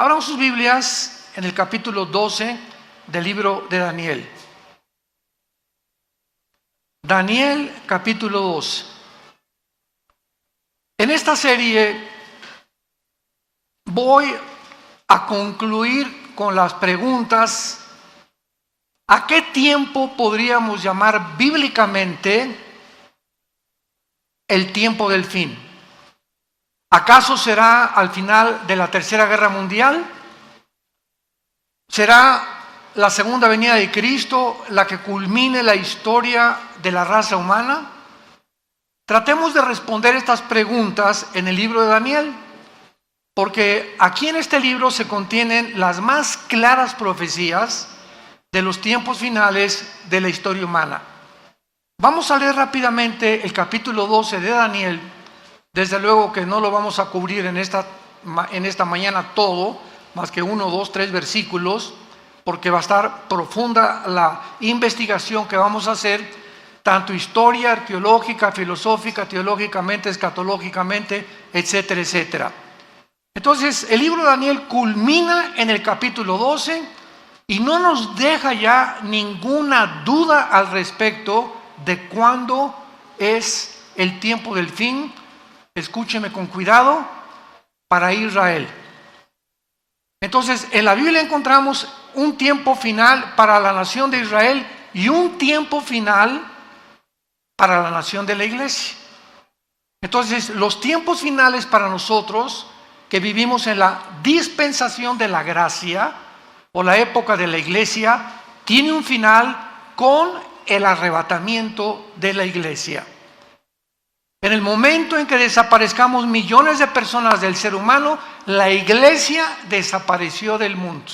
Abran sus Biblias en el capítulo 12 del libro de Daniel. Daniel capítulo 12. En esta serie voy a concluir con las preguntas: ¿a qué tiempo podríamos llamar bíblicamente el tiempo del fin? ¿Acaso será al final de la Tercera Guerra Mundial? ¿Será la segunda venida de Cristo la que culmine la historia de la raza humana? Tratemos de responder estas preguntas en el libro de Daniel, porque aquí en este libro se contienen las más claras profecías de los tiempos finales de la historia humana. Vamos a leer rápidamente el capítulo 12 de Daniel. Desde luego que no lo vamos a cubrir en esta mañana todo, más que 1, 2, 3 versículos, porque va a estar profunda la investigación que vamos a hacer, tanto historia, arqueológica, filosófica, teológicamente, escatológicamente, etcétera, etcétera. Entonces, el libro de Daniel culmina en el capítulo 12 y no nos deja ya ninguna duda al respecto de cuándo es el tiempo del fin. Escúcheme con cuidado, para Israel. Entonces, en la Biblia encontramos un tiempo final para la nación de Israel y un tiempo final para la nación de la iglesia. Entonces, los tiempos finales para nosotros que vivimos en la dispensación de la gracia o la época de la iglesia, tiene un final con el arrebatamiento de la iglesia. En el momento en que desaparezcamos millones de personas del ser humano, la iglesia desapareció del mundo.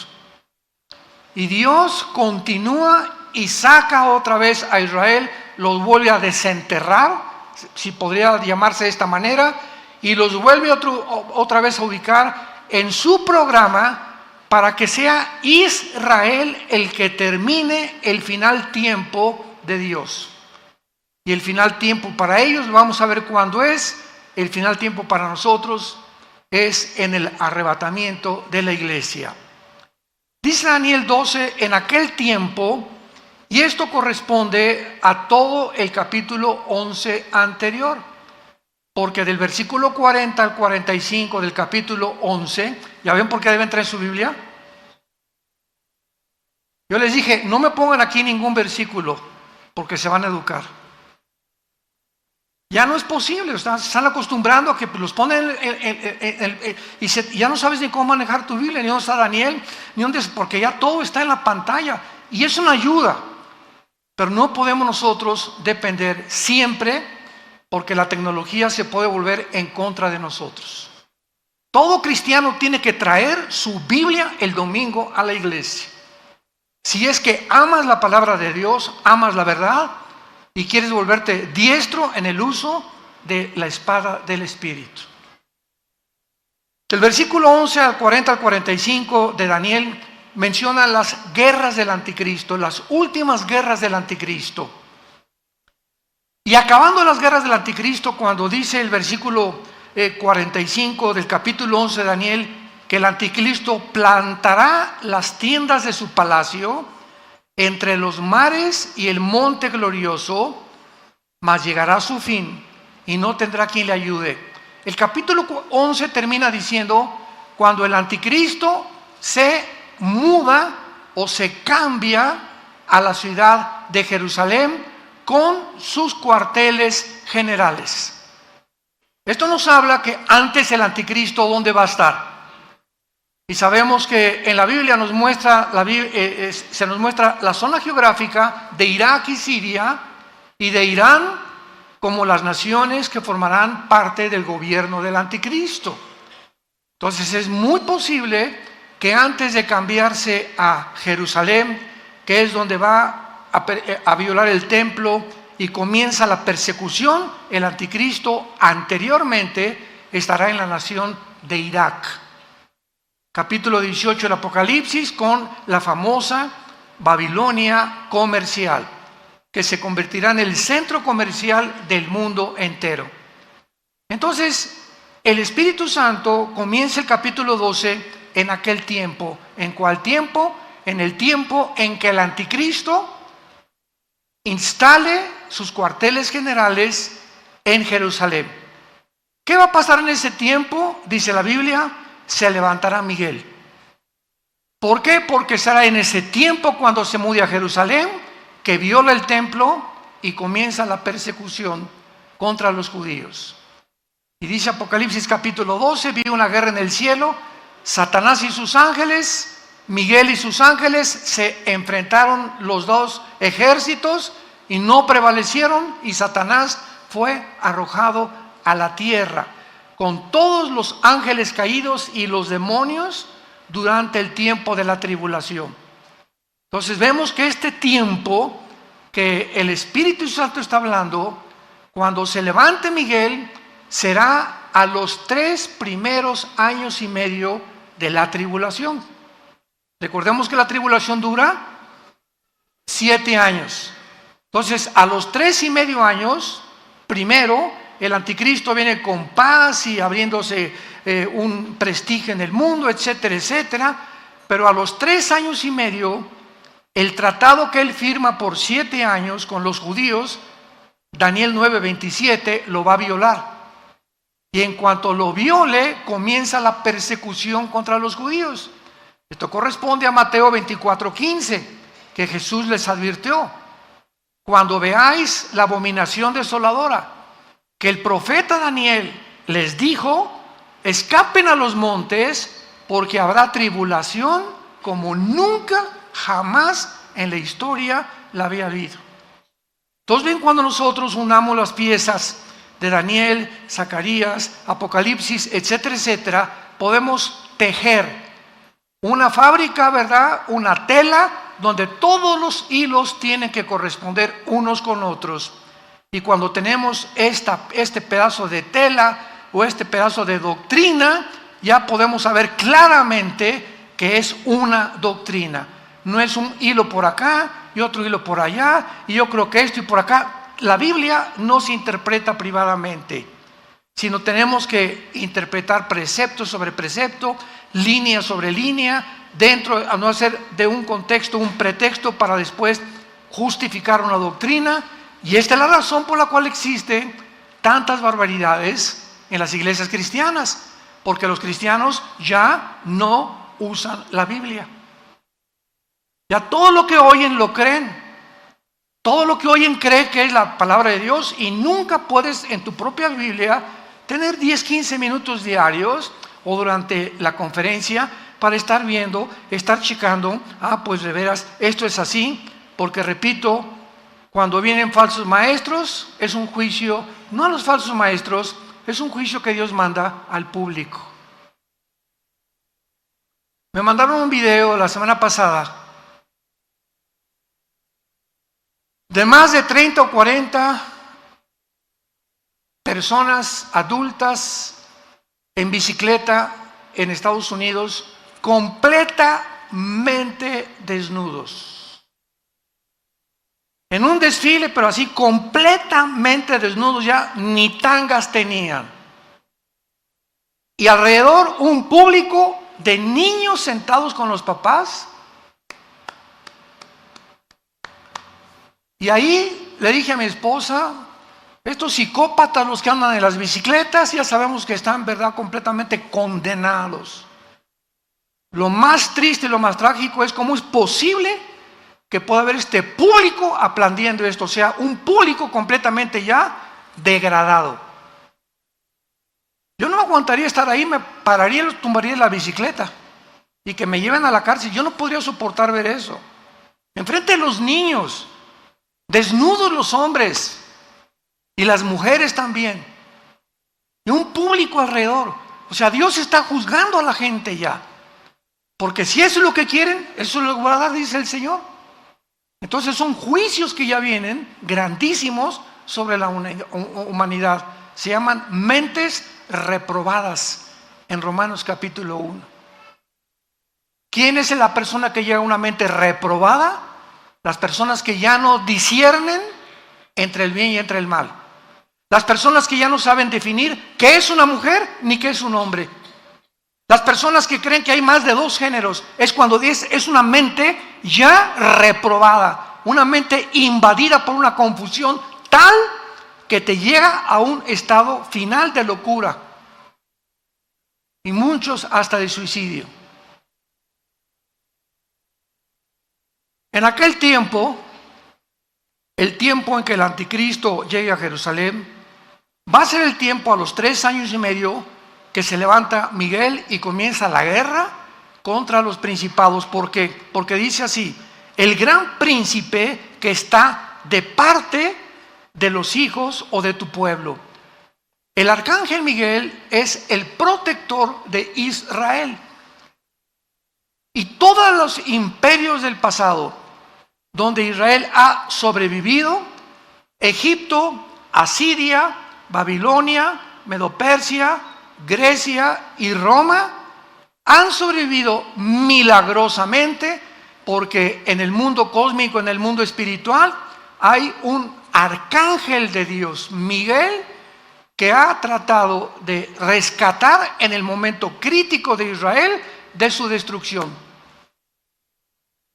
Y Dios continúa y saca otra vez a Israel, los vuelve a desenterrar, si podría llamarse de esta manera, y los vuelve otra vez a ubicar en su programa para que sea Israel el que termine el final tiempo de Dios. Y el final tiempo para ellos, vamos a ver cuándo es. El final tiempo para nosotros es en el arrebatamiento de la iglesia. Dice Daniel 12, en aquel tiempo, y esto corresponde a todo el capítulo 11 anterior, porque del versículo 40 al 45 del capítulo 11, ¿ya ven por qué deben traer su Biblia? Yo les dije, no me pongan aquí ningún versículo, porque se van a educar. Ya no es posible, se están acostumbrando a que los ponen y ya no sabes ni cómo manejar tu Biblia, ni dónde está Daniel, ni dónde, porque ya todo está en la pantalla. Y es una ayuda, pero no podemos nosotros depender siempre, porque la tecnología se puede volver en contra de nosotros. Todo cristiano tiene que traer su Biblia el domingo a la iglesia. Si es que amas la palabra de Dios, amas la verdad, y quieres volverte diestro en el uso de la espada del Espíritu. Del versículo 11 al 40 al 45 de Daniel menciona las guerras del anticristo, las últimas guerras del anticristo. Y acabando las guerras del anticristo, cuando dice el versículo 45 del capítulo 11 de Daniel, que el anticristo plantará las tiendas de su palacio entre los mares y el monte glorioso, mas llegará a su fin y no tendrá quien le ayude. El capítulo 11 termina diciendo, cuando el anticristo se muda o se cambia a la ciudad de Jerusalén con sus cuarteles generales. Esto nos habla que antes el anticristo, ¿dónde va a estar? Y sabemos que en la Biblia se nos muestra la zona geográfica de Irak y Siria y de Irán como las naciones que formarán parte del gobierno del anticristo. Entonces es muy posible que antes de cambiarse a Jerusalén, que es donde va a violar el templo y comienza la persecución, el anticristo anteriormente estará en la nación de Irak. Capítulo 18 del Apocalipsis, con la famosa Babilonia comercial, que se convertirá en el centro comercial del mundo entero. Entonces, el Espíritu Santo comienza el capítulo 12 en aquel tiempo. ¿En cuál tiempo? En el tiempo en que el anticristo instale sus cuarteles generales en Jerusalén. ¿Qué va a pasar en ese tiempo? Dice la Biblia, se levantará Miguel. ¿Por qué? Porque será en ese tiempo cuando se mude a Jerusalén, que viola el templo y comienza la persecución contra los judíos. Y dice Apocalipsis capítulo 12, vi una guerra en el cielo, Satanás y sus ángeles, Miguel y sus ángeles, se enfrentaron los dos ejércitos y no prevalecieron, y Satanás fue arrojado a la tierra con todos los ángeles caídos y los demonios durante el tiempo de la tribulación. Entonces vemos que este tiempo que el Espíritu Santo está hablando, cuando se levante Miguel, será a los 3 primeros años y medio de la tribulación. Recordemos que la tribulación dura 7 años. Entonces, a los 3 y medio años, primero, el anticristo viene con paz y abriéndose un prestigio en el mundo, etcétera, etcétera. Pero a los 3 años y medio, el tratado que él firma por 7 años con los judíos, Daniel 9:27, lo va a violar. Y en cuanto lo viole, comienza la persecución contra los judíos. Esto corresponde a Mateo 24:15, que Jesús les advirtió: cuando veáis la abominación desoladora, que el profeta Daniel les dijo, escapen a los montes, porque habrá tribulación como nunca, jamás en la historia la había habido. Entonces ven, cuando nosotros unamos las piezas de Daniel, Zacarías, Apocalipsis, etcétera, etcétera, podemos tejer una fábrica, ¿verdad? Una tela donde todos los hilos tienen que corresponder unos con otros. Y cuando tenemos este pedazo de tela o este pedazo de doctrina, ya podemos saber claramente que es una doctrina. No es un hilo por acá y otro hilo por allá, y yo creo que esto y por acá. La Biblia no se interpreta privadamente, sino tenemos que interpretar precepto sobre precepto, línea sobre línea, dentro, a no hacer de un contexto un pretexto para después justificar una doctrina. Y esta es la razón por la cual existen tantas barbaridades en las iglesias cristianas, porque los cristianos ya no usan la Biblia. Ya todo lo que oyen lo creen. Todo lo que oyen cree que es la palabra de Dios, y nunca puedes en tu propia Biblia tener 10, 15 minutos diarios o durante la conferencia para estar viendo, estar checando, pues de veras esto es así, porque repito, cuando vienen falsos maestros es un juicio, no a los falsos maestros, es un juicio que Dios manda al público. Me mandaron un video la semana pasada de más de 30 o 40 personas adultas en bicicleta en Estados Unidos, completamente desnudos. En un desfile, pero así completamente desnudos, ya ni tangas tenían. Y alrededor un público de niños sentados con los papás. Y ahí le dije a mi esposa, estos psicópatas, los que andan en las bicicletas, ya sabemos que están, ¿verdad?, completamente condenados. Lo más triste y lo más trágico es cómo es posible que pueda haber este público aplaudiendo esto, o sea, un público completamente ya degradado. Yo no aguantaría estar ahí, me pararía y los tumbaría en la bicicleta y que me lleven a la cárcel. Yo no podría soportar ver eso. Enfrente de los niños, desnudos los hombres y las mujeres también, y un público alrededor. O sea, Dios está juzgando a la gente ya, porque si eso es lo que quieren, eso es lo que va a dar, dice el Señor. Entonces son juicios que ya vienen grandísimos sobre la humanidad. Se llaman mentes reprobadas en Romanos capítulo 1. ¿Quién es la persona que llega a una mente reprobada? Las personas que ya no disciernen entre el bien y entre el mal. Las personas que ya no saben definir qué es una mujer ni qué es un hombre. Las personas que creen que hay más de dos géneros es cuando es una mente ya reprobada, una mente invadida por una confusión tal que te llega a un estado final de locura y muchos hasta de suicidio. En aquel tiempo, el tiempo en que el anticristo llegue a Jerusalén, va a ser el tiempo a los 3 años y medio que se levanta Miguel y comienza la guerra contra los principados. ¿Por qué? Porque dice así: el gran príncipe que está de parte de los hijos o de tu pueblo. El arcángel Miguel es el protector de Israel. Y todos los imperios del pasado donde Israel ha sobrevivido, Egipto, Asiria, Babilonia, Medo-Persia, Grecia y Roma, han sobrevivido milagrosamente porque en el mundo cósmico, en el mundo espiritual, hay un arcángel de Dios, Miguel, que ha tratado de rescatar en el momento crítico de Israel de su destrucción.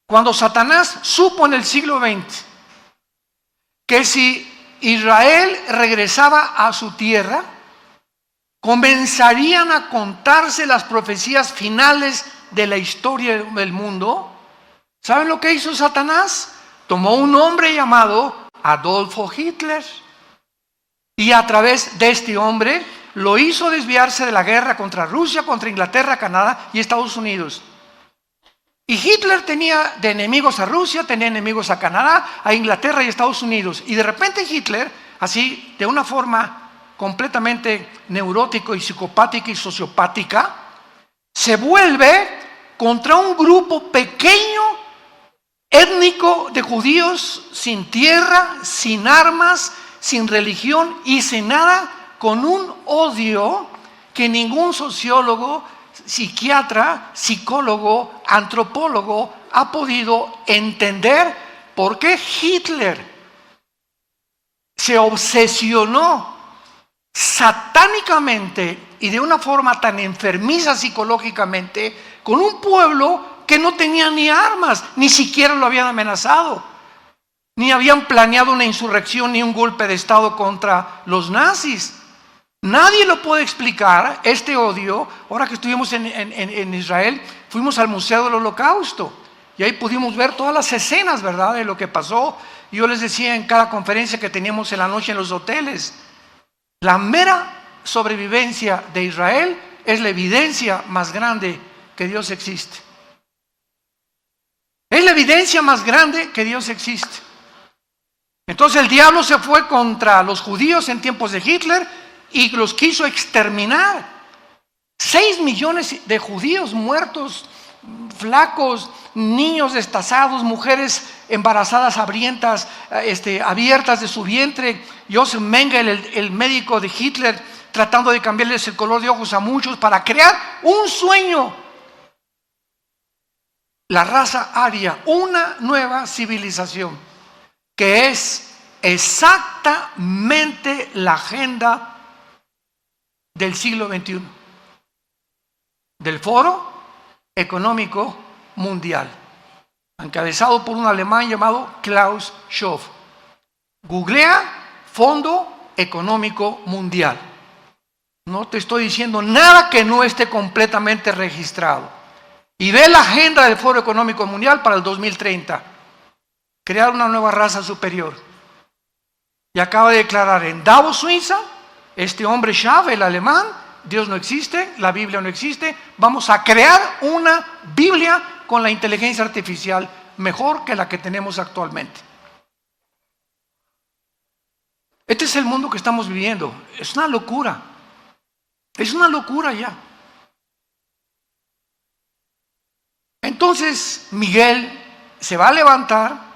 Cuando Satanás supo en el siglo XX que si Israel regresaba a su tierra, comenzarían a contarse las profecías finales de la historia del mundo, ¿saben lo que hizo Satanás? Tomó un hombre llamado Adolfo Hitler y a través de este hombre lo hizo desviarse de la guerra contra Rusia, contra Inglaterra, Canadá y Estados Unidos. Y Hitler tenía de enemigos a Rusia, tenía enemigos a Canadá, a Inglaterra y Estados Unidos. Y de repente Hitler, así de una forma completamente neurótico y psicopática y sociopática, se vuelve contra un grupo pequeño, étnico de judíos sin tierra, sin armas, sin religión y sin nada, con un odio que ningún sociólogo, psiquiatra, psicólogo, antropólogo ha podido entender por qué Hitler se obsesionó satánicamente y de una forma tan enfermiza psicológicamente con un pueblo que no tenía ni armas, ni siquiera lo habían amenazado, ni habían planeado una insurrección ni un golpe de estado contra los nazis. Nadie lo puede explicar, este odio. Ahora que estuvimos en Israel, fuimos al Museo del Holocausto y ahí pudimos ver todas las escenas, ¿verdad?, de lo que pasó. Yo les decía en cada conferencia que teníamos en la noche en los hoteles, la mera sobrevivencia de Israel es la evidencia más grande que Dios existe. Es la evidencia más grande que Dios existe. Entonces el diablo se fue contra los judíos en tiempos de Hitler y los quiso exterminar. 6 millones de judíos muertos, flacos, niños destazados, mujeres embarazadas hambrientas, abiertas de su vientre. Joseph Mengele, el médico de Hitler, tratando de cambiarles el color de ojos a muchos para crear un sueño. La raza aria, una nueva civilización que es exactamente la agenda del siglo XXI, del Foro Económico Mundial, encabezado por un alemán llamado Klaus Schwab. Googlea Fondo Económico Mundial. No te estoy diciendo nada que no esté completamente registrado. Y ve la agenda del Foro Económico Mundial para el 2030. Crear una nueva raza superior. Y acaba de declarar en Davos, Suiza, este hombre Schwab, el alemán: Dios no existe, la Biblia no existe, vamos a crear una Biblia con la inteligencia artificial mejor que la que tenemos actualmente. Este es el mundo que estamos viviendo. Es una locura. Es una locura ya. Entonces Miguel se va a levantar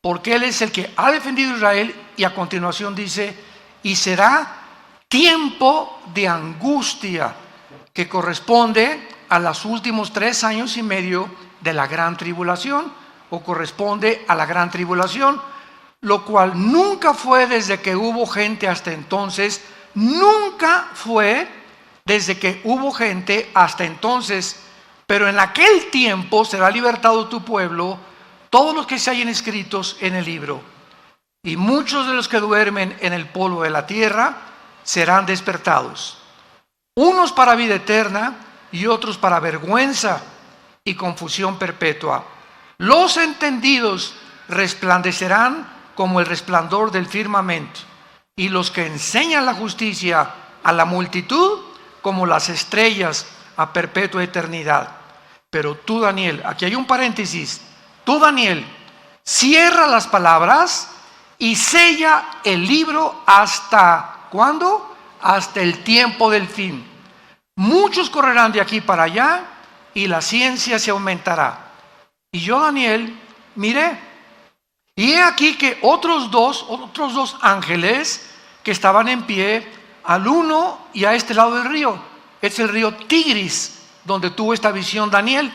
porque él es el que ha defendido a Israel, y a continuación dice: y será tiempo de angustia que corresponde a los últimos 3 años y medio de la gran tribulación, o corresponde a la gran tribulación, lo cual nunca fue desde que hubo gente hasta entonces, nunca fue desde que hubo gente hasta entonces, pero en aquel tiempo será libertado tu pueblo, todos los que se hallen escritos en el libro. Y muchos de los que duermen en el polvo de la tierra serán despertados, unos para vida eterna y otros para vergüenza y confusión perpetua. Los entendidos resplandecerán como el resplandor del firmamento, y los que enseñan la justicia a la multitud como las estrellas a perpetua eternidad. Pero tú, Daniel, aquí hay un paréntesis, tú, Daniel, cierra las palabras y sella el libro hasta, ¿cuándo? Hasta el tiempo del fin. Muchos correrán de aquí para allá y la ciencia se aumentará. Y yo, Daniel, miré, y he aquí que otros dos ángeles que estaban en pie, al uno y a este lado del río. Es el río Tigris, donde tuvo esta visión Daniel.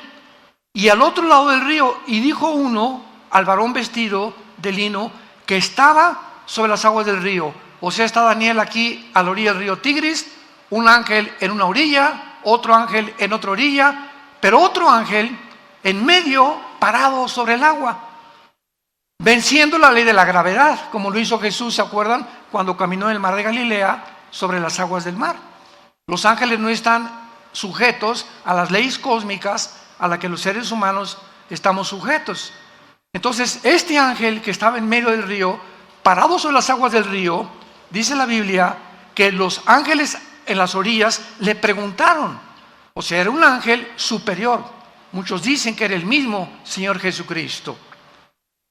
Y al otro lado del río, y dijo uno al varón vestido de lino que estaba sobre las aguas del río. O sea, está Daniel aquí a la orilla del río Tigris, un ángel en una orilla, otro ángel en otra orilla, pero otro ángel en medio, parado sobre el agua, venciendo la ley de la gravedad, como lo hizo Jesús, ¿se acuerdan? Cuando caminó en el mar de Galilea sobre las aguas del mar. Los ángeles no están sujetos a las leyes cósmicas a las que los seres humanos estamos sujetos. Entonces, este ángel que estaba en medio del río, parado sobre las aguas del río, dice la Biblia que los ángeles en las orillas le preguntaron, o sea, era un ángel superior. Muchos dicen que era el mismo Señor Jesucristo.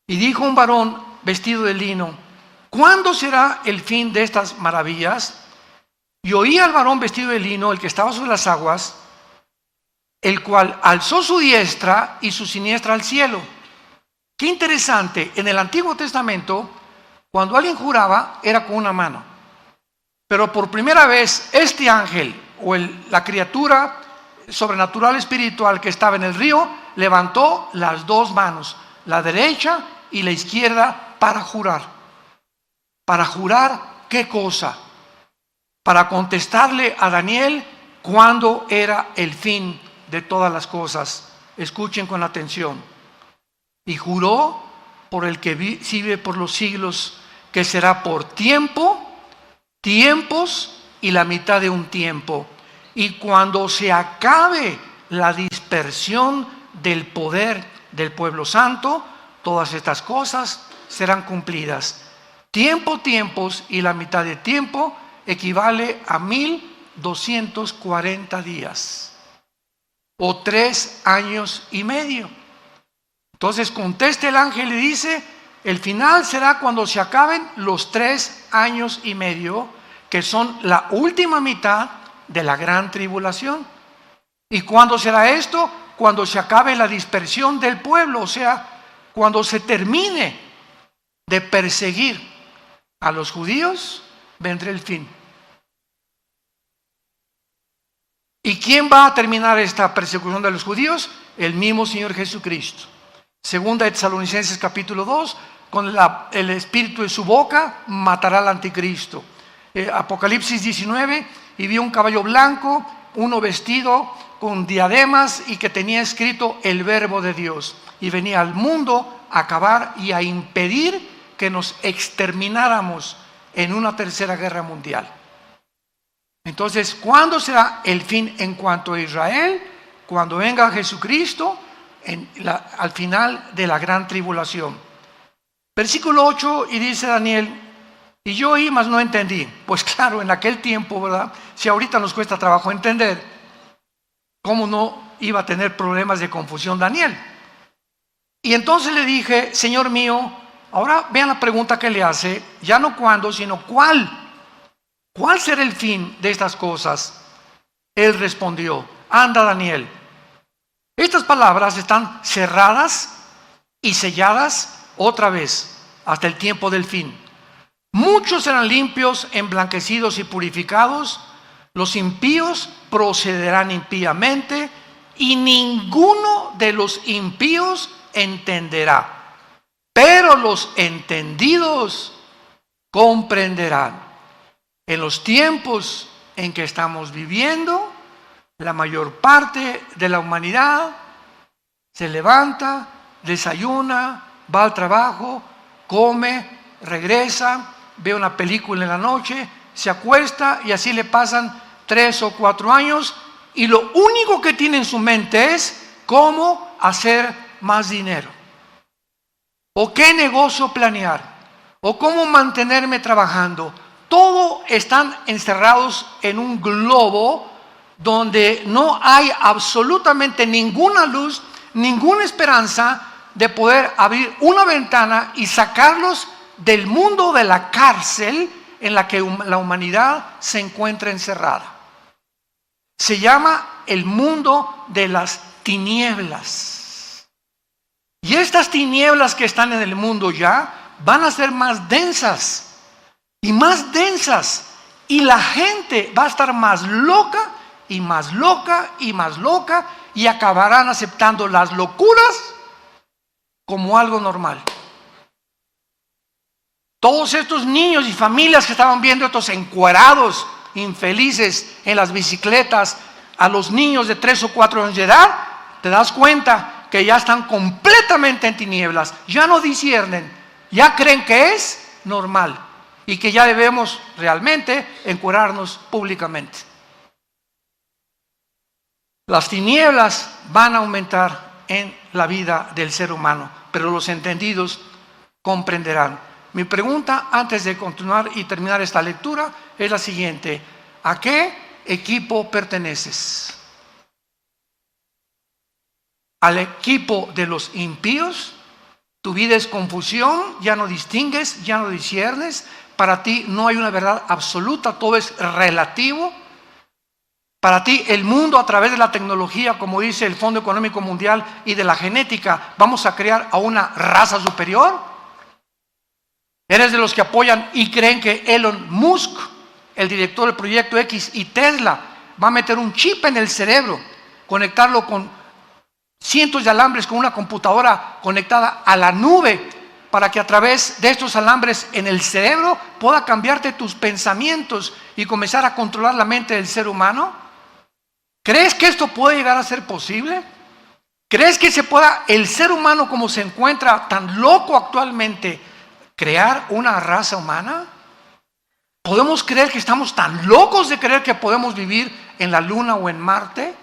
Y dijo un varón vestido de lino, ¿cuándo será el fin de estas maravillas? Y oí al varón vestido de lino, el que estaba sobre las aguas, el cual alzó su diestra y su siniestra al cielo. Qué interesante, en el Antiguo Testamento, cuando alguien juraba, era con una mano. Pero por primera vez, este ángel, o la criatura sobrenatural espiritual que estaba en el río, levantó las dos manos, la derecha y la izquierda, para jurar. ¿Para jurar qué cosa? Para contestarle a Daniel cuándo era el fin de todas las cosas. Escuchen con atención. Y juró por el que vive por los siglos, que será por tiempo, tiempos y la mitad de un tiempo. Y cuando se acabe la dispersión del poder del pueblo santo, todas estas cosas serán cumplidas. Tiempo, tiempos y la mitad de tiempo equivale a 1240 días o 3 años y medio. Entonces contesta el ángel y dice, el final será cuando se acaben los 3 años y medio, que son la última mitad de la gran tribulación. ¿Y cuándo será esto? Cuando se acabe la dispersión del pueblo, o sea, cuando se termine de perseguir a los judíos, vendrá el fin. ¿Y quién va a terminar esta persecución de los judíos? El mismo Señor Jesucristo. Segunda de Tesalonicenses capítulo 2, con el espíritu de su boca matará al anticristo. Apocalipsis 19, y vio un caballo blanco, uno vestido con diademas y que tenía escrito el verbo de Dios. Y venía al mundo a acabar y a impedir que nos extermináramos en una tercera guerra mundial. Entonces, ¿cuándo será el fin en cuanto a Israel? Cuando venga Jesucristo al final de la gran tribulación. Versículo 8, y dice Daniel, y yo oí, mas no entendí. Pues claro, en aquel tiempo, ¿verdad? Si ahorita nos cuesta trabajo entender, ¿cómo no iba a tener problemas de confusión Daniel? Y entonces le dije, Señor mío, ahora vean la pregunta que le hace, ya no cuándo, sino cuál. ¿Cuál será el fin de estas cosas? Él respondió, anda Daniel, estas palabras están cerradas y selladas otra vez hasta el tiempo del fin. Muchos serán limpios, emblanquecidos y purificados, los impíos procederán impíamente y ninguno de los impíos entenderá, pero los entendidos comprenderán. En los tiempos en que estamos viviendo. La mayor parte de la humanidad se levanta, desayuna, va al trabajo, come, regresa, ve una película en la noche, se acuesta y así le pasan 3 o 4 años y lo único que tiene en su mente es cómo hacer más dinero, o qué negocio planear, o cómo mantenerme trabajando. Todos están encerrados en un globo donde no hay absolutamente ninguna luz, ninguna esperanza de poder abrir una ventana y sacarlos del mundo de la cárcel en la que la humanidad se encuentra encerrada. Se llama el mundo de las tinieblas. Y estas tinieblas que están en el mundo ya van a ser más densas y más densas. Y la gente va a estar más loca y más loca y más loca y acabarán aceptando las locuras como algo normal. Todos estos niños y familias que estaban viendo estos encuerados infelices en las bicicletas, a los niños de 3 o 4 años de edad, te das cuenta que ya están completamente en tinieblas, ya no disciernen, ya creen que es normal y que ya debemos realmente encuerarnos públicamente. Las tinieblas van a aumentar en la vida del ser humano, pero los entendidos comprenderán. Mi pregunta antes de continuar y terminar esta lectura es la siguiente: ¿a qué equipo perteneces? ¿Al equipo de los impíos? Tu vida es confusión, ya no distingues, ya no disciernes, para ti no hay una verdad absoluta, todo es relativo. Para ti el mundo, a través de la tecnología, como dice el Fondo Económico Mundial, y de la genética, vamos a crear a una raza superior. ¿Eres de los que apoyan y creen que Elon Musk, el director del Proyecto X, y Tesla va a meter un chip en el cerebro, conectarlo con cientos de alambres, con una computadora conectada a la nube, para que a través de estos alambres en el cerebro pueda cambiarte tus pensamientos y comenzar a controlar la mente del ser humano? ¿Crees que esto puede llegar a ser posible? ¿Crees que se pueda, el ser humano como se encuentra tan loco actualmente, crear una raza humana? ¿Podemos creer que estamos tan locos de creer que podemos vivir en la Luna o en Marte?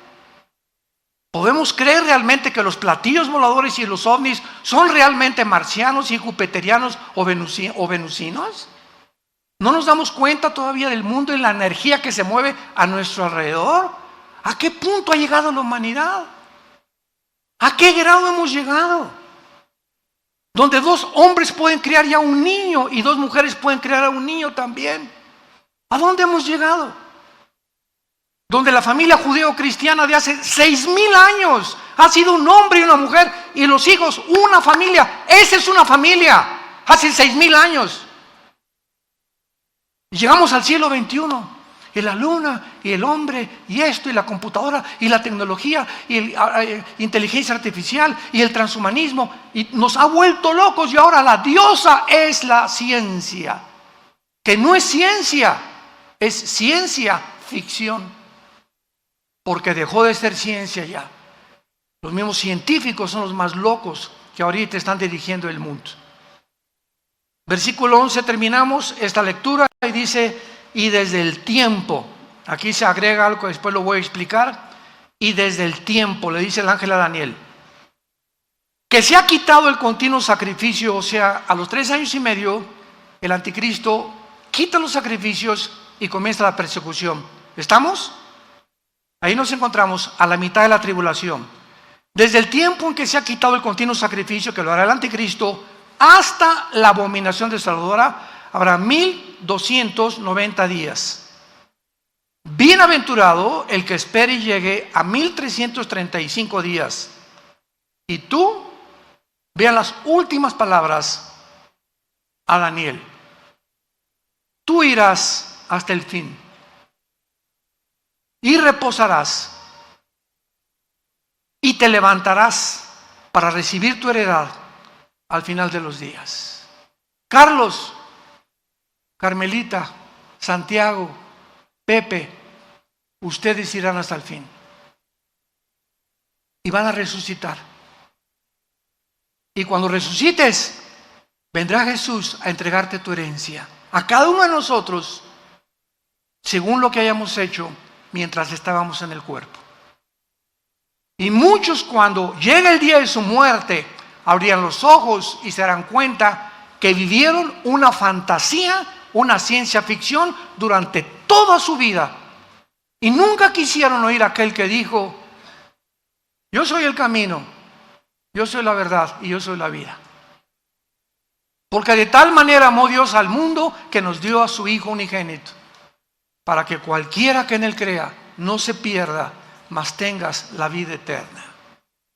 ¿Podemos creer realmente que los platillos voladores y los ovnis son realmente marcianos y jupiterianos o venusinos? ¿No nos damos cuenta todavía del mundo y la energía que se mueve a nuestro alrededor? ¿A qué punto ha llegado la humanidad? ¿A qué grado hemos llegado? Donde 2 hombres pueden criar ya un niño y 2 mujeres pueden criar a un niño también. ¿A dónde hemos llegado? Donde la familia judeo-cristiana de hace 6,000 años ha sido un hombre y una mujer y los hijos una familia. Esa es una familia, hace 6,000 años. Y llegamos al siglo XXI y la luna y el hombre y esto y la computadora y la tecnología y la inteligencia artificial y el transhumanismo, y nos ha vuelto locos. Y ahora la diosa es la ciencia, que no es ciencia, es ciencia ficción, porque dejó de ser ciencia ya. Los mismos científicos son los más locos que ahorita están dirigiendo el mundo. Versículo 11, terminamos esta lectura y dice: y desde el tiempo, aquí se agrega algo que después lo voy a explicar, y desde el tiempo, le dice el ángel a Daniel, que se ha quitado el continuo sacrificio. O sea, a los 3 años y medio, el anticristo quita los sacrificios y comienza la persecución. ¿Estamos? Ahí nos encontramos a la mitad de la tribulación. Desde el tiempo en que se ha quitado el continuo sacrificio, que lo hará el anticristo, hasta la abominación desoladora, habrá 1290 días. Bienaventurado el que espere y llegue a 1335 días. Y tú, vean las últimas palabras a Daniel: tú irás hasta el fin y reposarás y te levantarás para recibir tu heredad al final de los días. Carlos, Carmelita, Santiago, Pepe, ustedes irán hasta el fin. Y van a resucitar. Y cuando resucites, vendrá Jesús a entregarte tu herencia. A cada uno de nosotros, según lo que hayamos hecho mientras estábamos en el cuerpo. Y muchos, cuando llegue el día de su muerte, abrirán los ojos y se darán cuenta que vivieron una fantasía, una ciencia ficción durante toda su vida. Y nunca quisieron oír a aquel que dijo: yo soy el camino, yo soy la verdad y yo soy la vida. Porque de tal manera amó Dios al mundo que nos dio a su Hijo unigénito, para que cualquiera que en él crea no se pierda, mas tengas la vida eterna.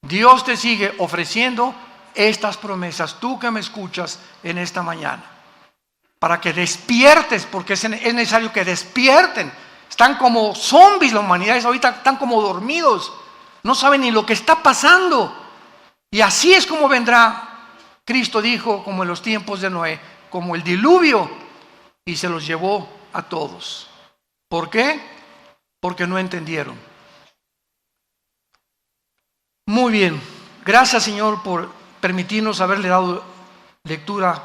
Dios te sigue ofreciendo estas promesas, tú que me escuchas en esta mañana, para que despiertes, porque es necesario que despierten. Están como zombies la humanidad, ahorita están como dormidos, no saben ni lo que está pasando. Y así es como vendrá. Cristo dijo, como en los tiempos de Noé, como el diluvio, y se los llevó a todos. ¿Por qué? Porque no entendieron. Muy bien, gracias Señor por permitirnos haberle dado lectura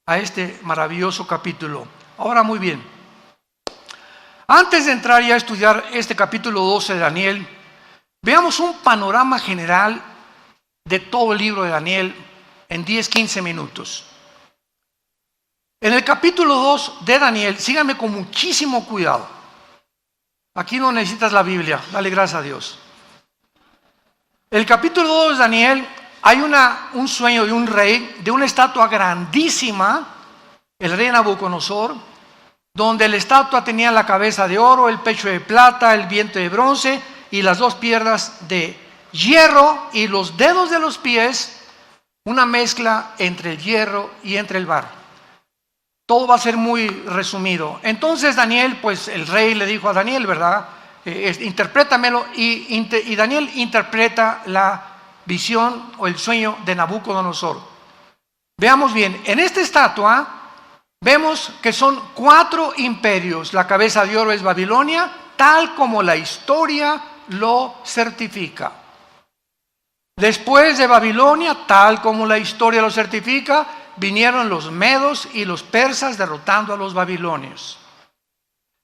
a este maravilloso capítulo. Ahora muy bien, antes de entrar ya a estudiar este capítulo 12 de Daniel, veamos un panorama general de todo el libro de Daniel en 10-15 minutos. En el capítulo 2 de Daniel, síganme con muchísimo cuidado. Aquí no necesitas la Biblia, dale gracias a Dios. El capítulo 2 de Daniel, hay un sueño de un rey, de una estatua grandísima, el rey Nabucodonosor, donde la estatua tenía la cabeza de oro, el pecho de plata, el vientre de bronce y las dos piernas de hierro y los dedos de los pies, una mezcla entre el hierro y entre el barro. Todo va a ser muy resumido. Entonces Daniel, pues el rey le dijo a Daniel, ¿verdad? Interprétamelo, y Daniel interpreta la visión o el sueño de Nabucodonosor. Veamos bien, en esta estatua vemos que son 4 imperios. La cabeza de oro es Babilonia, tal como la historia lo certifica. Después de Babilonia, tal como la historia lo certifica, vinieron los medos y los persas derrotando a los babilonios.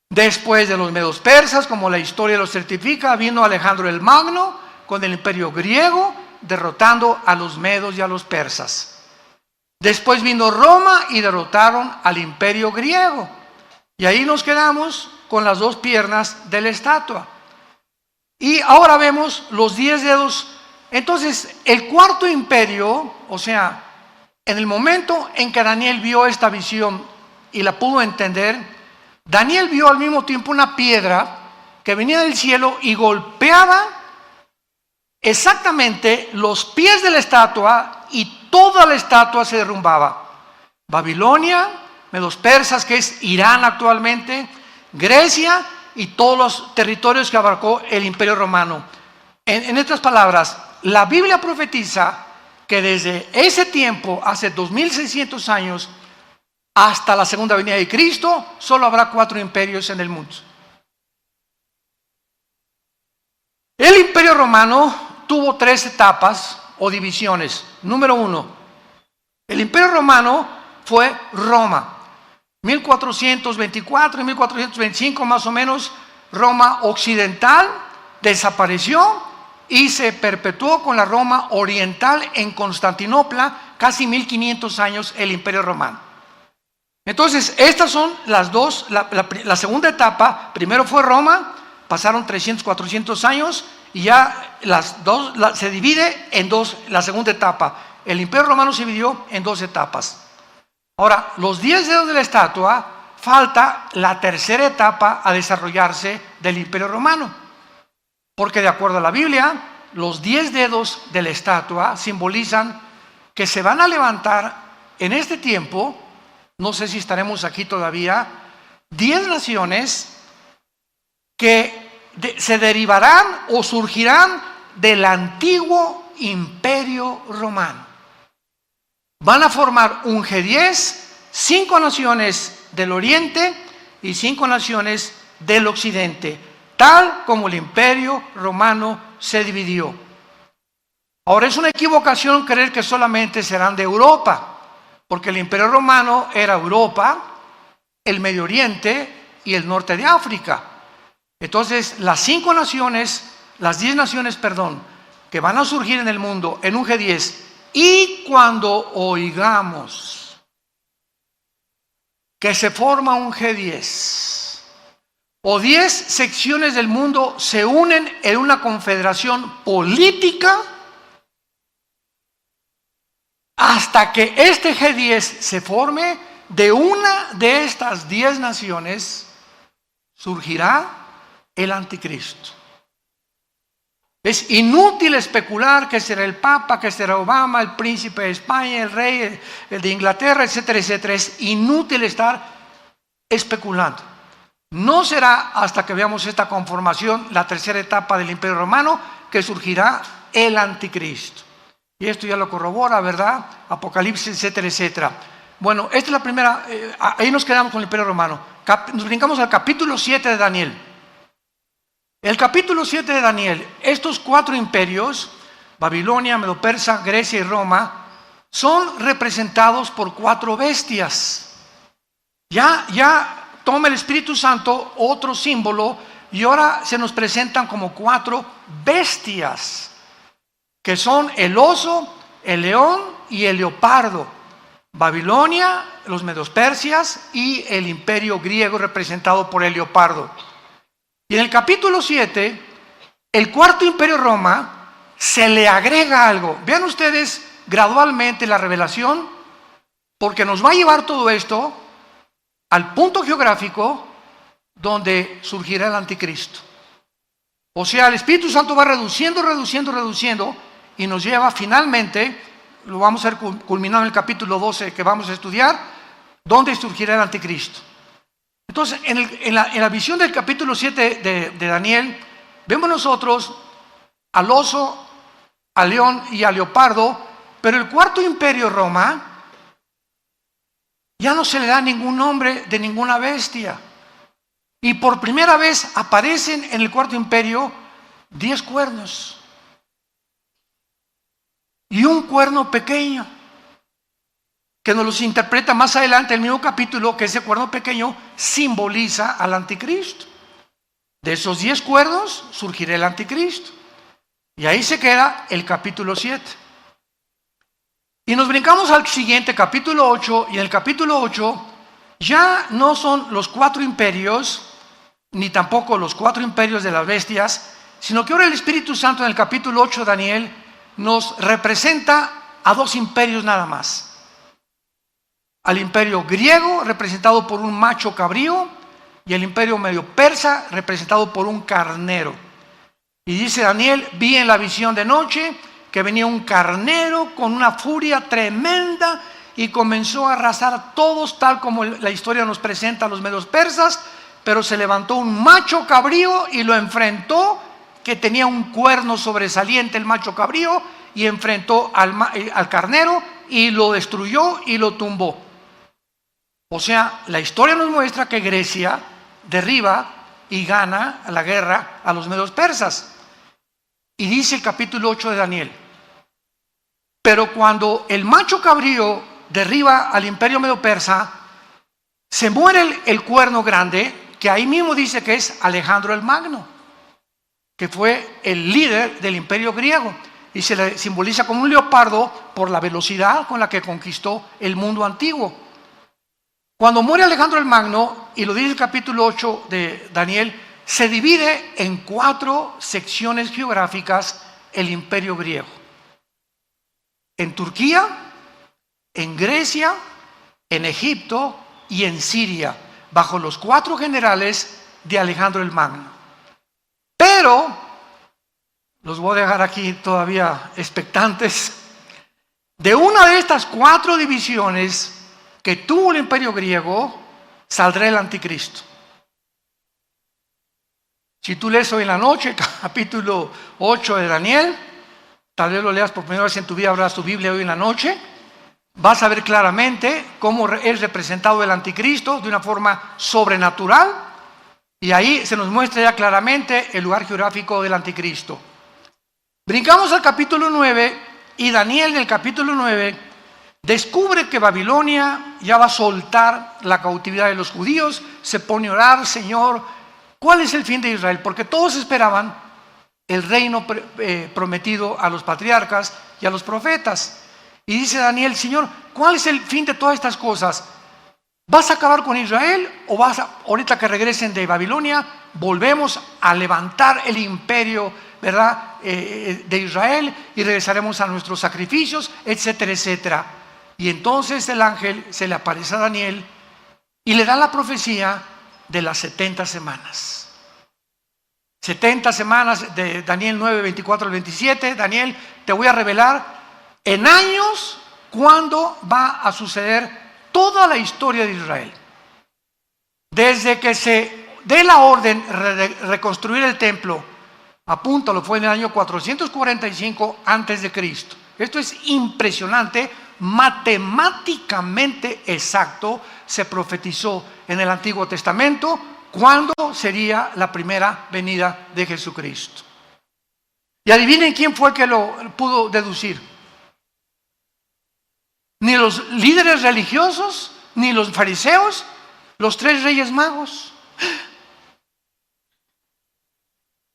Después de los medos persas, como la historia lo certifica, vino Alejandro el Magno con el imperio griego, derrotando a los medos y a los persas. Después vino Roma y derrotaron al imperio griego. Y ahí nos quedamos con las 2 piernas de la estatua. Y ahora vemos los 10 dedos. Entonces, el cuarto imperio, o sea, en el momento en que Daniel vio esta visión y la pudo entender, Daniel vio al mismo tiempo una piedra que venía del cielo y golpeaba exactamente los pies de la estatua y toda la estatua se derrumbaba. Babilonia, medos persas, que es Irán actualmente, Grecia y todos los territorios que abarcó el imperio romano. En otras palabras, la Biblia profetiza que desde ese tiempo, hace 2600 años, hasta la segunda venida de Cristo, solo habrá 4 imperios en el mundo. El imperio romano tuvo 3 etapas o divisiones. Número 1, el imperio romano fue Roma. 1424 y 1425 más o menos, Roma occidental desapareció y se perpetuó con la Roma oriental en Constantinopla, casi 1500 años el imperio romano. Entonces, estas son las dos, la segunda etapa. Primero fue Roma, pasaron 300, 400 años y ya se divide en 2, la segunda etapa. El imperio romano se dividió en 2 etapas. Ahora, los 10 dedos de la estatua, falta la tercera etapa a desarrollarse del imperio romano. Porque de acuerdo a la Biblia, los 10 dedos de la estatua simbolizan que se van a levantar en este tiempo, no sé si estaremos aquí todavía, 10 naciones que se derivarán o surgirán del antiguo imperio romano. Van a formar un G10, 5 naciones del oriente y 5 naciones del occidente. tal como el imperio romano se dividió. Ahora, es una equivocación creer que solamente serán de Europa, porque el imperio romano era Europa, el Medio Oriente y el norte de África. Entonces, las 10 naciones, que van a surgir en el mundo en un G10, y cuando oigamos que se forma un G10, o 10 secciones del mundo se unen en una confederación política, hasta que este G10 se forme, de una de estas 10 naciones surgirá el anticristo. Es inútil especular que será el Papa, que será Obama, el príncipe de España, el rey, el de Inglaterra, etcétera, etcétera. Es inútil estar especulando. No será hasta que veamos esta conformación, la tercera etapa del imperio romano, que surgirá el anticristo. Y esto ya lo corrobora, ¿verdad? Apocalipsis, etcétera, etcétera. Bueno, esta es la primera, ahí nos quedamos con el imperio romano. Nos brincamos al capítulo 7 de Daniel. El capítulo 7 de Daniel, estos 4 imperios, Babilonia, Medo-Persa, Grecia y Roma, son representados por 4 bestias. Ya toma el Espíritu Santo otro símbolo y ahora se nos presentan como 4 bestias, que son el oso, el león y el leopardo. Babilonia, los Medo-Persias y el imperio griego representado por el leopardo. Y en el capítulo 7, el cuarto imperio Roma, se le agrega algo. Vean ustedes gradualmente la revelación, porque nos va a llevar todo esto al punto geográfico donde surgirá el anticristo. O sea, el Espíritu Santo va reduciendo, y nos lleva finalmente, lo vamos a ver culminado en el capítulo 12 que vamos a estudiar, donde surgirá el anticristo. Entonces, en la visión del capítulo 7 de Daniel, vemos nosotros al oso, al león y al leopardo, pero el cuarto imperio Roma ya no se le da ningún nombre de ninguna bestia. Y por primera vez aparecen en el cuarto imperio 10 cuernos y un cuerno pequeño, que nos los interpreta más adelante el mismo capítulo, que ese cuerno pequeño simboliza al anticristo. De esos 10 cuernos surgirá el anticristo. Y ahí se queda el capítulo 7. Y nos brincamos al siguiente, capítulo 8, y en el capítulo 8 ya no son los 4 imperios, ni tampoco los 4 imperios de las bestias, sino que ahora el Espíritu Santo en el capítulo 8 de Daniel nos representa a 2 imperios nada más. Al imperio griego, representado por un macho cabrío, y el imperio medio persa, representado por un carnero. Y dice Daniel: vi en la visión de noche que venía un carnero con una furia tremenda y comenzó a arrasar a todos, tal como la historia nos presenta a los medios persas, pero se levantó un macho cabrío y lo enfrentó, que tenía un cuerno sobresaliente el macho cabrío, y enfrentó al carnero y lo destruyó y lo tumbó. O sea, la historia nos muestra que Grecia derriba y gana la guerra a los medios persas. Y dice el capítulo 8 de Daniel: pero cuando el macho cabrío derriba al imperio medio persa, se muere el cuerno grande, que ahí mismo dice que es Alejandro el Magno, que fue el líder del imperio griego, y se le simboliza como un leopardo por la velocidad con la que conquistó el mundo antiguo. Cuando muere Alejandro el Magno, y lo dice el capítulo 8 de Daniel, se divide en 4 secciones geográficas el imperio griego. En Turquía, en Grecia, en Egipto y en Siria, bajo los 4 generales de Alejandro el Magno. Pero, los voy a dejar aquí todavía expectantes, de una de estas 4 divisiones que tuvo el imperio griego, saldrá el anticristo. Si tú lees hoy en la noche el capítulo 8 de Daniel, tal vez lo leas por primera vez en tu vida, abras tu Biblia hoy en la noche, vas a ver claramente cómo es representado el anticristo de una forma sobrenatural, Y ahí se nos muestra ya claramente el lugar geográfico del anticristo. Brincamos al capítulo 9 y Daniel en el capítulo 9 descubre que Babilonia ya va a soltar la cautividad de los judíos, se pone a orar: Señor, ¿cuál es el fin de Israel? Porque todos esperaban el reino prometido a los patriarcas y a los profetas. Y dice Daniel: Señor, ¿cuál es el fin de todas estas cosas? ¿Vas a acabar con Israel o ahorita que regresen de Babilonia, volvemos a levantar el imperio, ¿verdad?, de Israel, y regresaremos a nuestros sacrificios, etcétera, etcétera? Y entonces el ángel se le aparece a Daniel y le da la profecía de las 70 semanas. 70 semanas de Daniel 9, 24 al 27. Daniel, te voy a revelar en años cuándo va a suceder toda la historia de Israel. Desde que se dé la orden de reconstruir el templo, apúntalo, fue en el año 445 antes de Cristo. Esto es impresionante, matemáticamente exacto. Se profetizó en el Antiguo Testamento cuándo sería la primera venida de Jesucristo. Y adivinen quién fue que lo pudo deducir. Ni los líderes religiosos, ni los fariseos, los 3 reyes magos.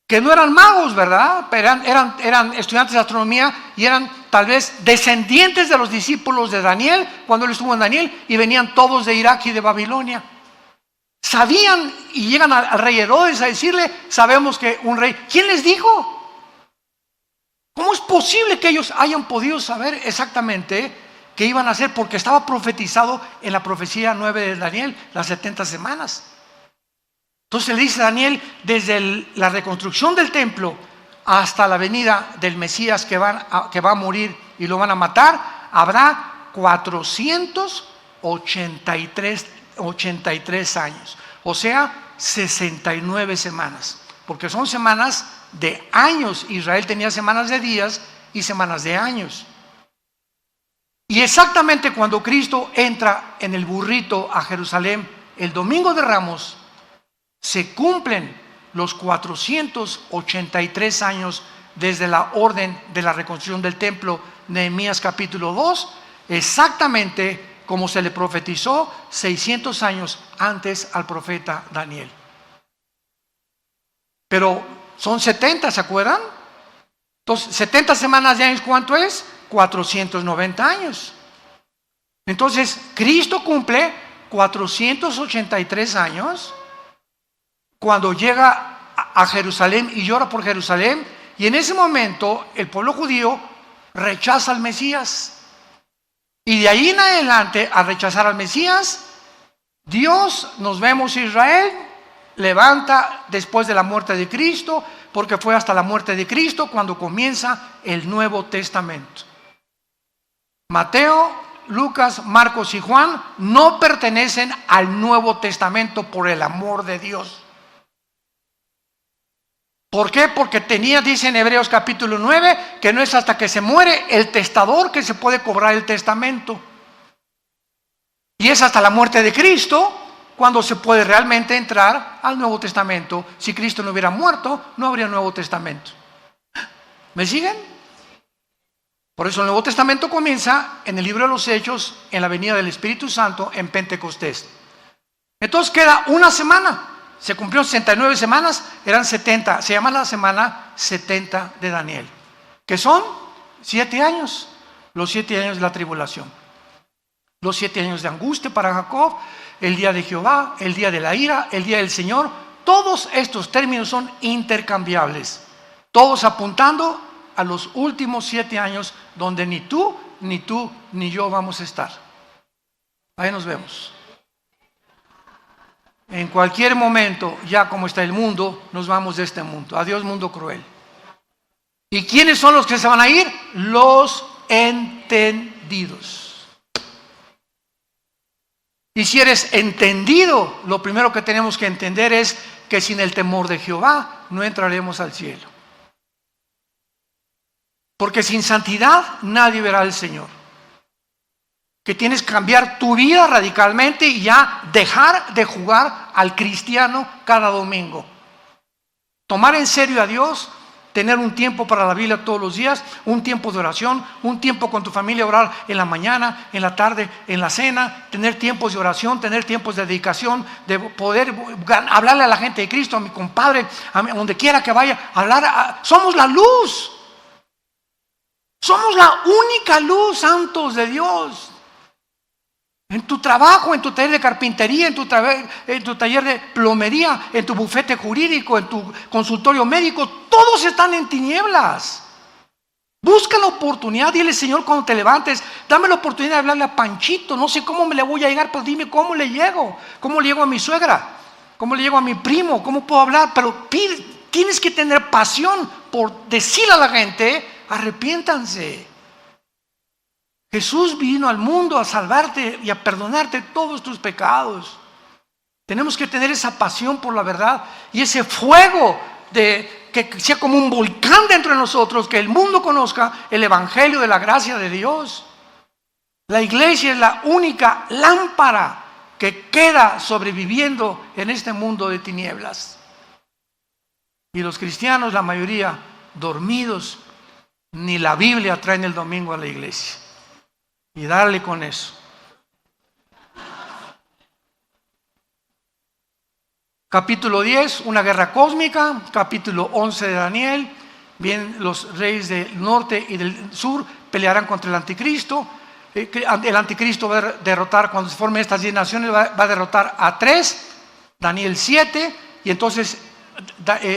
Que no eran magos, ¿verdad? Pero eran estudiantes de astronomía y eran tal vez descendientes de los discípulos de Daniel, cuando él estuvo en Daniel, y venían todos de Irak y de Babilonia. Sabían y llegan al rey Herodes a decirle: sabemos que un rey. ¿Quién les dijo? ¿Cómo es posible que ellos hayan podido saber exactamente qué iban a hacer? Porque estaba profetizado en la profecía 9 de Daniel, las 70 semanas. Entonces le dice a Daniel: desde la reconstrucción del templo hasta la venida del Mesías que va a morir y lo van a matar, habrá 483 años, o sea, 69 semanas, porque son semanas de años. Israel tenía semanas de días y semanas de años. Y exactamente cuando Cristo entra en el burrito a Jerusalén el domingo de Ramos, se cumplen los 483 años desde la orden de la reconstrucción del templo, Nehemías capítulo 2, exactamente como se le profetizó 600 años antes al profeta Daniel. Pero son 70, ¿se acuerdan? Entonces, 70 semanas de años, ¿cuánto es? 490 años. Entonces, Cristo cumple 483 años cuando llega a Jerusalén y llora por Jerusalén, y en ese momento el pueblo judío rechaza al Mesías. Y de ahí en adelante, al rechazar al Mesías, Dios, nos vemos, Israel levanta después de la muerte de Cristo, porque fue hasta la muerte de Cristo cuando comienza el Nuevo Testamento. Mateo, Lucas, Marcos y Juan no pertenecen al Nuevo Testamento, por el amor de Dios. ¿Por qué? Porque dice en Hebreos capítulo 9, que no es hasta que se muere el testador que se puede cobrar el testamento. Y es hasta la muerte de Cristo cuando se puede realmente entrar al Nuevo Testamento. Si Cristo no hubiera muerto, no habría Nuevo Testamento. ¿Me siguen? Por eso el Nuevo Testamento comienza en el libro de los Hechos, en la venida del Espíritu Santo, en Pentecostés. Entonces queda una semana. Se cumplió 69 semanas, eran 70. Se llama la semana 70 de Daniel, que son 7 años. Los 7 años de la tribulación. Los 7 años de angustia para Jacob, el día de Jehová, el día de la ira, el día del Señor. Todos estos términos son intercambiables, todos apuntando a los últimos 7 años, donde ni tú, ni yo vamos a estar. Ahí nos vemos. En cualquier momento, ya como está el mundo, nos vamos de este mundo. Adiós, mundo cruel. ¿Y quiénes son los que se van a ir? Los entendidos. Y si eres entendido, lo primero que tenemos que entender es que sin el temor de Jehová no entraremos al cielo. Porque sin santidad nadie verá al Señor. que tienes que cambiar tu vida radicalmente y ya dejar de jugar al cristiano cada domingo. Tomar en serio a Dios, tener un tiempo para la Biblia todos los días, un tiempo de oración, un tiempo con tu familia, orar en la mañana, en la tarde, en la cena, tener tiempos de oración, tener tiempos de dedicación, de poder hablarle a la gente de Cristo, a mi compadre, a donde quiera que vaya, somos la luz. Somos la única luz, santos de Dios. En tu trabajo, en tu taller de carpintería, en tu taller de plomería, en tu bufete jurídico, en tu consultorio médico, todos están en tinieblas. Busca la oportunidad, dile: Señor, cuando te levantes, dame la oportunidad de hablarle a Panchito. No sé cómo me le voy a llegar, pero dime cómo le llego. ¿Cómo le llego a mi suegra? ¿Cómo le llego a mi primo? ¿Cómo puedo hablar? Pero tienes que tener pasión por decirle a la gente: arrepiéntanse. Jesús vino al mundo a salvarte y a perdonarte todos tus pecados. Tenemos que tener esa pasión por la verdad y ese fuego que sea como un volcán dentro de nosotros, que el mundo conozca el evangelio de la gracia de Dios. La iglesia es la única lámpara que queda sobreviviendo en este mundo de tinieblas. Y los cristianos, la mayoría, dormidos, ni la Biblia traen el domingo a la iglesia. Y darle con eso. Capítulo 10, una guerra cósmica. Capítulo 11 de Daniel. Bien, los reyes del norte y del sur pelearán contra el anticristo. El anticristo va a derrotar, cuando se formen estas 10 naciones, va a derrotar a 3. Daniel 7. Y entonces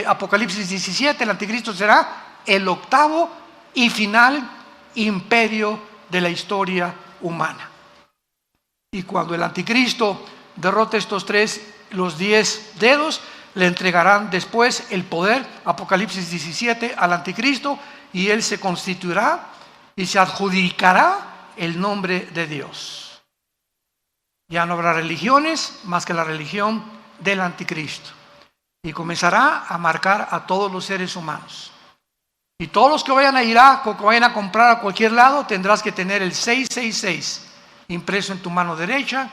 Apocalipsis 17, el anticristo será el octavo y final imperio de la historia humana. Y cuando el anticristo derrote estos 3, los 10 dedos, le entregarán después el poder, Apocalipsis 17, al anticristo, y él se constituirá y se adjudicará el nombre de Dios. Ya no habrá religiones más que la religión del anticristo, y comenzará a marcar a todos los seres humanos. Y todos los que vayan a Irak o que vayan a comprar a cualquier lado, tendrás que tener el 666 impreso en tu mano derecha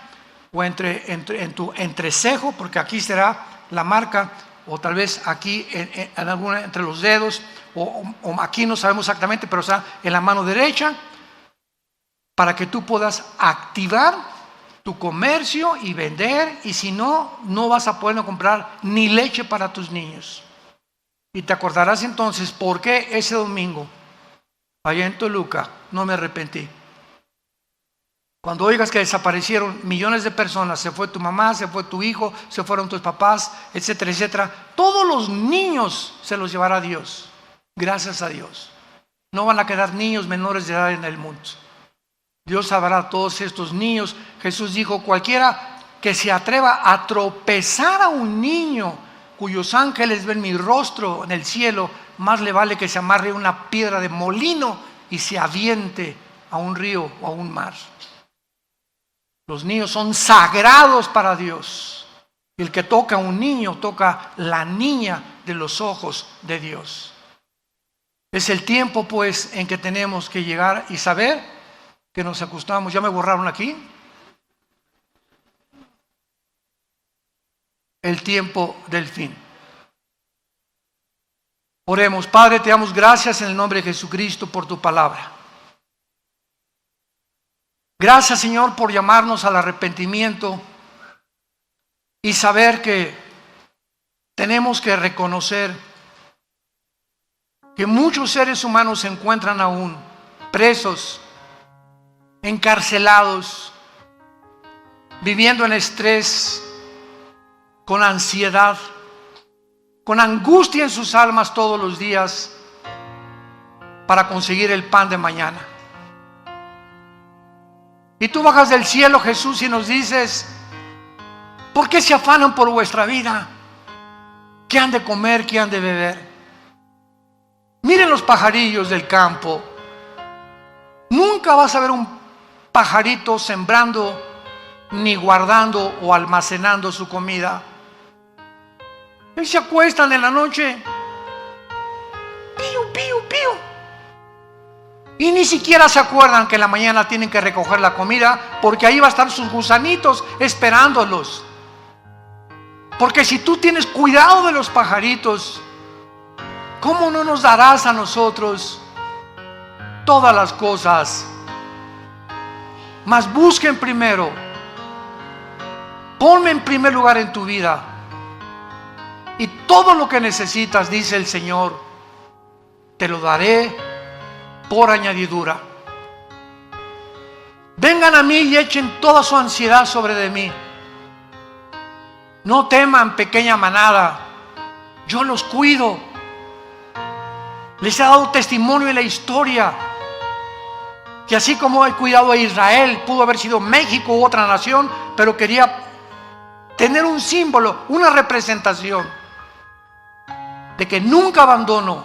o en tu entrecejo, porque aquí será la marca, o tal vez aquí en alguna entre los dedos, o aquí no sabemos exactamente, pero está en la mano derecha, para que tú puedas activar tu comercio y vender. Y si no, no vas a poder comprar ni leche para tus niños. Y te acordarás entonces por qué ese domingo, allá en Toluca, no me arrepentí. Cuando oigas que desaparecieron millones de personas, se fue tu mamá, se fue tu hijo, se fueron tus papás, etcétera, etcétera, todos los niños se los llevará Dios, gracias a Dios. No van a quedar niños menores de edad en el mundo. Dios salvará a todos estos niños. Jesús dijo: cualquiera que se atreva a tropezar a un niño cuyos ángeles ven mi rostro en el cielo, más le vale que se amarre una piedra de molino y se aviente a un río o a un mar. Los niños son sagrados para Dios. Y el que toca a un niño, toca la niña de los ojos de Dios. Es el tiempo, pues, en que tenemos que llegar y saber que nos acostamos. ¿Ya me borraron aquí? El tiempo del fin. Oremos. Padre, te damos gracias en el nombre de Jesucristo por tu palabra. Gracias, Señor, por llamarnos al arrepentimiento y saber que tenemos que reconocer que muchos seres humanos se encuentran aún presos, encarcelados, viviendo en estrés, con ansiedad, con angustia en sus almas todos los días para conseguir el pan de mañana. Y tú bajas del cielo, Jesús, y nos dices: ¿por qué se afanan por vuestra vida? ¿Qué han de comer? ¿Qué han de beber? Miren los pajarillos del campo. Nunca vas a ver un pajarito sembrando, ni guardando o almacenando su comida. Ellos se acuestan en la noche, piu, piu, piu, Y ni siquiera se acuerdan que en la mañana tienen que recoger la comida, porque ahí va a estar sus gusanitos esperándolos. Porque si tú tienes cuidado de los pajaritos, ¿cómo no nos darás a nosotros todas las cosas? Mas busquen primero, ponme en primer lugar en tu vida, y todo lo que necesitas, dice el Señor, te lo daré por añadidura. Vengan a mí y echen toda su ansiedad sobre de mí. No teman, pequeña manada, yo los cuido. Les he dado testimonio en la historia que así como he cuidado a Israel, pudo haber sido México u otra nación, pero quería tener un símbolo, una representación de que nunca abandono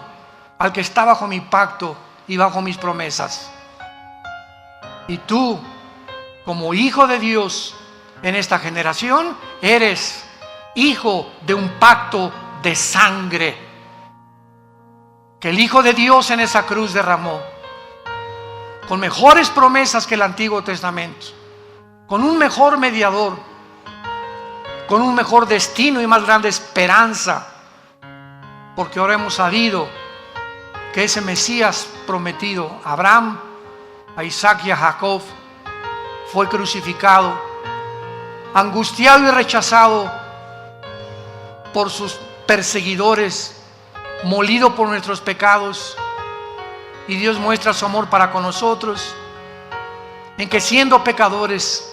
al que está bajo mi pacto y bajo mis promesas. Y tú, como hijo de Dios en esta generación, eres hijo de un pacto de sangre que el Hijo de Dios en esa cruz derramó, con mejores promesas que el Antiguo Testamento, con un mejor mediador, con un mejor destino y más grande esperanza, porque ahora hemos sabido que ese Mesías prometido a Abraham, a Isaac y a Jacob fue crucificado, angustiado y rechazado por sus perseguidores, molido por nuestros pecados, y Dios muestra su amor para con nosotros en que siendo pecadores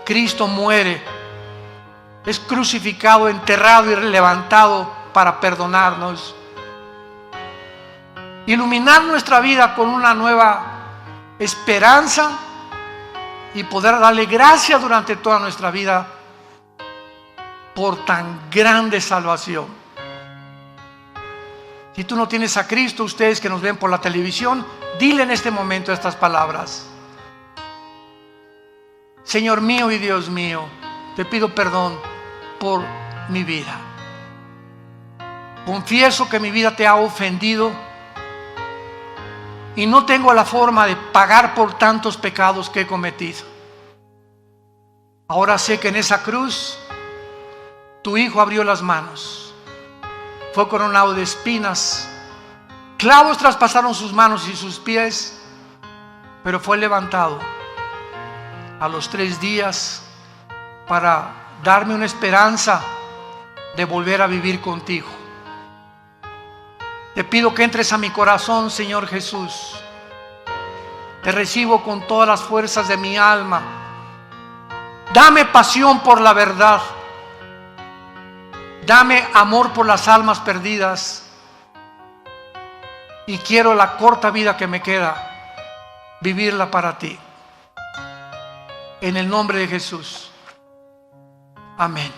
Cristo muere, es crucificado, enterrado y levantado para perdonarnos, iluminar nuestra vida con una nueva esperanza y poder darle gracias durante toda nuestra vida por tan grande salvación. Si tú no tienes a Cristo, ustedes que nos ven por la televisión, dile en este momento estas palabras: Señor mío y Dios mío, te pido perdón por mi vida. Confieso que mi vida te ha ofendido y no tengo la forma de pagar por tantos pecados que he cometido. Ahora sé que en esa cruz tu Hijo abrió las manos, fue coronado de espinas, clavos traspasaron sus manos y sus pies, pero fue levantado a los 3 días para darme una esperanza de volver a vivir contigo. Te pido que entres a mi corazón, Señor Jesús. Te recibo con todas las fuerzas de mi alma. Dame pasión por la verdad. Dame amor por las almas perdidas. Y quiero la corta vida que me queda, vivirla para ti. En el nombre de Jesús. Amén.